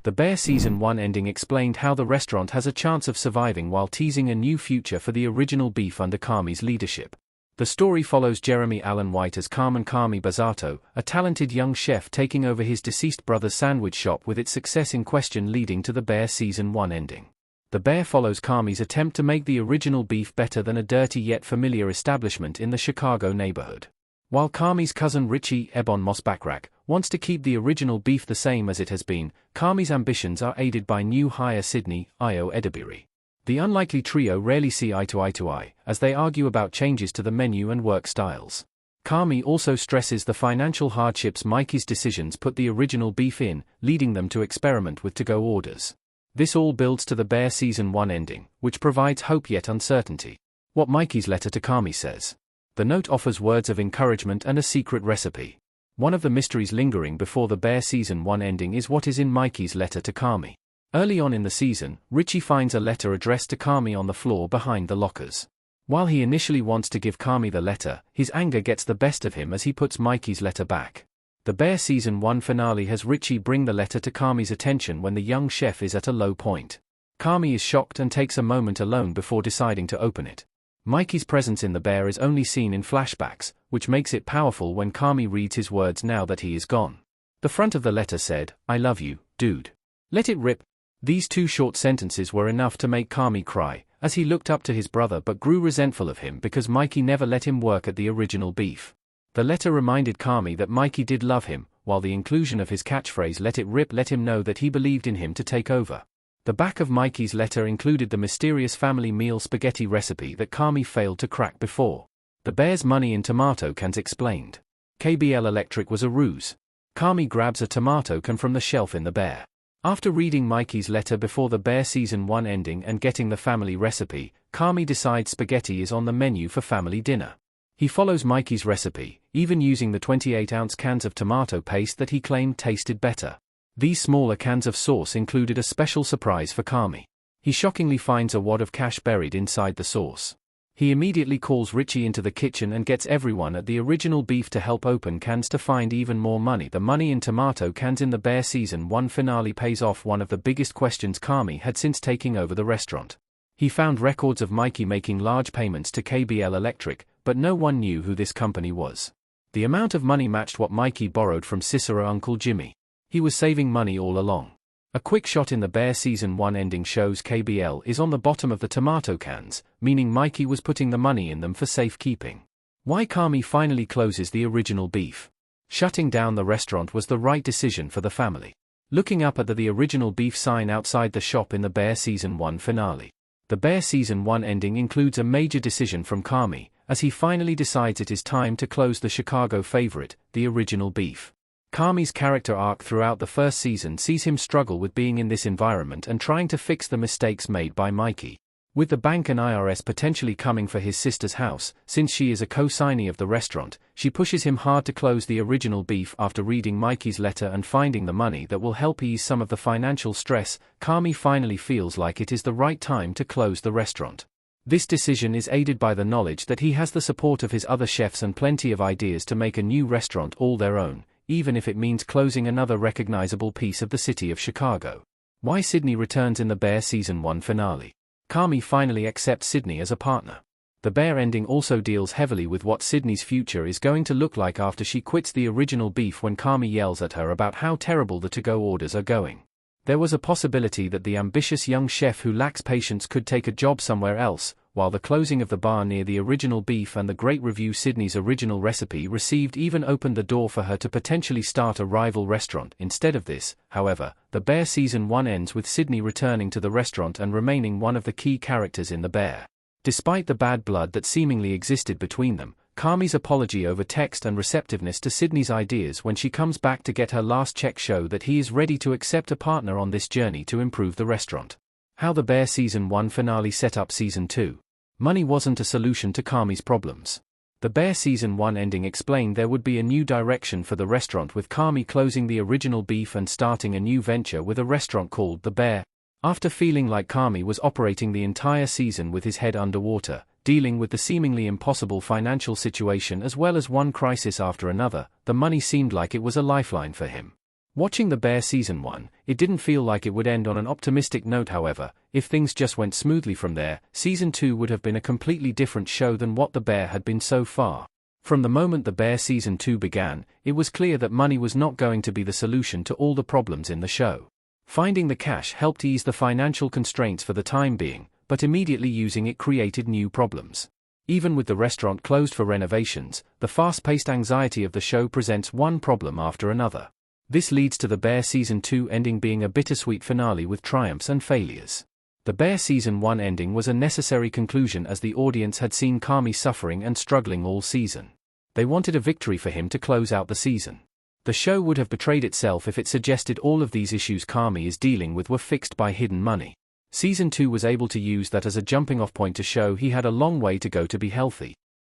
The Bear Season 1 ending explained how the restaurant has a chance of surviving while teasing a new future for the original beef under Carmi's leadership. The story follows Jeremy Allen White as Carmen Carmi Bazzato, a talented young chef taking over his deceased brother's sandwich shop with its success in question leading to the Bear Season 1 ending. The Bear follows Carmi's attempt to make the original beef better than a dirty yet familiar establishment in the Chicago neighborhood. While Carmi's cousin Richie Ebon Mosbackrack wants to keep the original beef the same as it has been, Carmi's ambitions are aided by new hire Sydney Io Edibiri. The unlikely trio rarely see eye to eye, as they argue about changes to the menu and work styles. Carmi also stresses the financial hardships Mikey's decisions put the original beef in, leading them to experiment with to-go orders. This all builds to the Bear Season 1 ending, which provides hope yet uncertainty. What Mikey's letter to Carmi says. The note offers words of encouragement and a secret recipe. One of the mysteries lingering before the Bear Season 1 ending is what is in Mikey's letter to Carmi. Early on in the season, Richie finds a letter addressed to Carmi on the floor behind the lockers. While he initially wants to give Carmi the letter, his anger gets the best of him as he puts Mikey's letter back. The Bear Season 1 finale has Richie bring the letter to Carmi's attention when the young chef is at a low point. Carmi is shocked and takes a moment alone before deciding to open it. Mikey's presence in the bear is only seen in flashbacks, which makes it powerful when Carmi reads his words now that he is gone. The front of the letter said, "I love you, dude. Let it rip." These two short sentences were enough to make Carmi cry, as he looked up to his brother but grew resentful of him because Mikey never let him work at the original beef. The letter reminded Carmi that Mikey did love him, while the inclusion of his catchphrase "let it rip" let him know that he believed in him to take over. The back of Mikey's letter included the mysterious family meal spaghetti recipe that Carmi failed to crack before. The bear's money in tomato cans explained. KBL Electric was a ruse. Carmi grabs a tomato can from the shelf in the bear. After reading Mikey's letter before the Bear Season 1 ending and getting the family recipe, Carmi decides spaghetti is on the menu for family dinner. He follows Mikey's recipe, even using the 28-ounce cans of tomato paste that he claimed tasted better. These smaller cans of sauce included a special surprise for Carmi. He shockingly finds a wad of cash buried inside the sauce. He immediately calls Richie into the kitchen and gets everyone at the original beef to help open cans to find even more money. The money in tomato cans in the Bear Season 1 finale pays off one of the biggest questions Carmi had since taking over the restaurant. He found records of Mikey making large payments to KBL Electric, but no one knew who this company was. The amount of money matched what Mikey borrowed from Cicero Uncle Jimmy. He was saving money all along. A quick shot in the Bear Season 1 ending shows KBL is on the bottom of the tomato cans, meaning Mikey was putting the money in them for safekeeping. Why Carmi finally closes the original beef. Shutting down the restaurant was the right decision for the family. Looking up at the original beef sign outside the shop in the Bear Season 1 finale. The Bear Season 1 ending includes a major decision from Carmi, as he finally decides it is time to close the Chicago favorite, the original beef. Carmi's character arc throughout the first season sees him struggle with being in this environment and trying to fix the mistakes made by Mikey. With the bank and IRS potentially coming for his sister's house, since she is a co-signee of the restaurant, she pushes him hard to close the original beef. After reading Mikey's letter and finding the money that will help ease some of the financial stress, Carmi finally feels like it is the right time to close the restaurant. This decision is aided by the knowledge that he has the support of his other chefs and plenty of ideas to make a new restaurant all their own, even if it means closing another recognizable piece of the city of Chicago. Why Sydney returns in the Bear Season 1 finale. Carmi finally accepts Sydney as a partner. The Bear ending also deals heavily with what Sydney's future is going to look like after she quits the original beef when Carmi yells at her about how terrible the to-go orders are going. There was a possibility that the ambitious young chef who lacks patience could take a job somewhere else, while the closing of the bar near the original beef and the great review Sydney's original recipe received even opened the door for her to potentially start a rival restaurant. Instead of this, however, the Bear Season 1 ends with Sydney returning to the restaurant and remaining one of the key characters in the Bear. Despite the bad blood that seemingly existed between them, Carmi's apology over text and receptiveness to Sydney's ideas when she comes back to get her last check show that he is ready to accept a partner on this journey to improve the restaurant. How the Bear Season 1 finale set up Season 2. Money wasn't a solution to Carmi's problems. The Bear Season 1 ending explained there would be a new direction for the restaurant, with Carmi closing the original beef and starting a new venture with a restaurant called The Bear. After feeling like Carmi was operating the entire season with his head underwater, dealing with the seemingly impossible financial situation as well as one crisis after another, the money seemed like it was a lifeline for him. Watching The Bear Season 1, it didn't feel like it would end on an optimistic note. However, if things just went smoothly from there, Season 2 would have been a completely different show than what The Bear had been so far. From the moment The Bear Season 2 began, it was clear that money was not going to be the solution to all the problems in the show. Finding the cash helped ease the financial constraints for the time being, but immediately using it created new problems. Even with the restaurant closed for renovations, the fast-paced anxiety of the show presents one problem after another. This leads to The Bear Season 2 ending being a bittersweet finale with triumphs and failures. The Bear Season 1 ending was a necessary conclusion as the audience had seen Kami suffering and struggling all season. They wanted a victory for him to close out the season. The show would have betrayed itself if it suggested all of these issues Kami is dealing with were fixed by hidden money. Season 2 was able to use that as a jumping-off point to show he had a long way to go to be healthy.